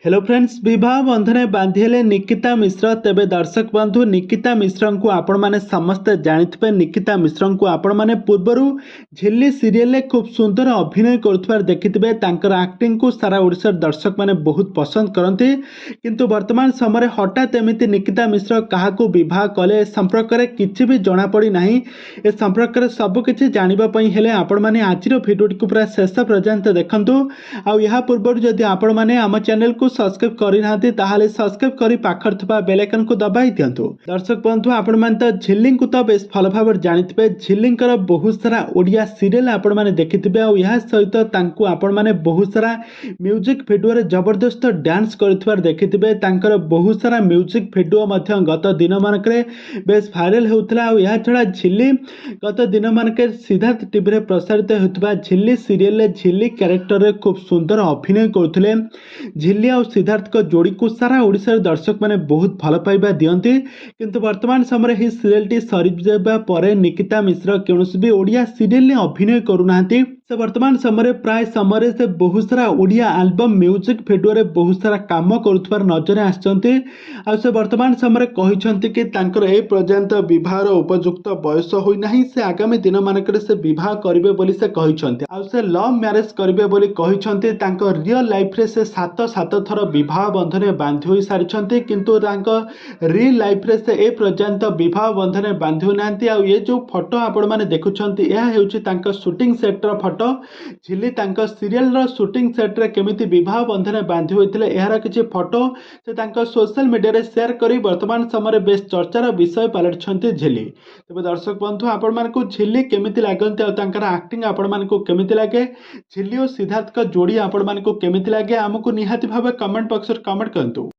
Hello friends विवाह बंधन बांधिले निकिता मिश्र तेबे दर्शक बंधु निकिता मिश्र को आपण माने समस्ते जानिथिबे। निकिता मिश्र को आपण माने पूर्वरु झिल्ली सीरियल में खूब सुंदर अभिनय करुथबार देखिथिबे। तांकर एक्टिंग को सारा ओडिशार दर्शक माने बहुत पसंद करते, किंतु वर्तमान समय हठात एमिति निकिता मिश्र काहाकू विवाह कले संपर्क में किछि भी जणा पड़ी नाही। ए संपर्क में सब किछि जानिबा पई हेले आपण माने आजिर भिडियोटी को पूरा शेष पर्यंत देखंतु। आ या पूर्व जदि आपण माने आम चैनल को सब्सक्राइब करना ताहले सब्सक्राइब करी पाखर थबा बेल आइकन को दबाई दियंतु। दर्शक बंधु आपण माने तो झिल्ली को तो बेस भल भाव जानिथिबे। झिल्ली बहुत सारा ओडिया सीरियल आपण माने देखिथिबे। आ या सहित तांकू आपण माने बहुत सारा म्यूजिक वीडियो रे जबरदस्त डांस करथिबार देखिथिबे। तांकर बहुत सारा म्यूजिक वीडियो मध्य गत दिन मानकरे बेस वायरल होउतला। आ या छडा झिल्ली गत दिन मानके सिद्धार्थ टीवी रे प्रसारित होतबा झिल्ली सीरियल रे झिल्ली कैरेक्टर रे खूब सुंदर अभिनय करथिले। झिल्ली और सिद्धार्थ को जोड़ी को सारा ओडिशार दर्शक माने बहुत भल पाइबा दियंती, किंतु वर्तमान समय ही सीरियल टी सरी जाबा परे निकिता मिश्र कौनसी भी ओडिया सीरियल ने अभिनय करूनाहांती। से वर्तमान समय प्राय समय से बहुत सारा ओडिया एल्बम म्यूजिक वीडियो रे बहुत सारा काम करुथबार नजर आछंती। आ से वर्तमान समय कहिसंती कि तांकर ए पर्यंत विवाहर उपयुक्त बयस होई नाही। से आगामी दिन मानकरे से विवाह करिवे बोली से कहिसंती। आ से लव मैरिज करिवे बोली कहिसंती। तांकर रियल लाइफ रे से सात थर विवाह बंधन बांधि होई सारिसंती, किंतु तांकर रियल लाइफ रे से ए पर्यंत विवाह बंधन बांधि हो नांती। आ ये जो फोटो आपण माने देखुछंती यह हेउची तांकर शूटिंग सेट रो फोटो। झिल्ली तांकर सीरियल रो शूटिंग सेट रे केमिति विवाह बंधन बांधि होइतिले एहार किछि फोटो से तांकर सोशल मीडिया रे शेयर करी वर्तमान समय बेस चर्चार विषय पालटिछंती झिल्ली। तबे दर्शक बंधु आपण मानकू झिल्ली केमिति लागंती आ तांकर एक्टिंग आपण मानकू केमिति लागे, झिल्ली और सिद्धार्थ का जोड़ी आपण मानकू केमिति लागे, हमकू निहाती भाबे कमेंट बॉक्स रे कमेंट करंतु।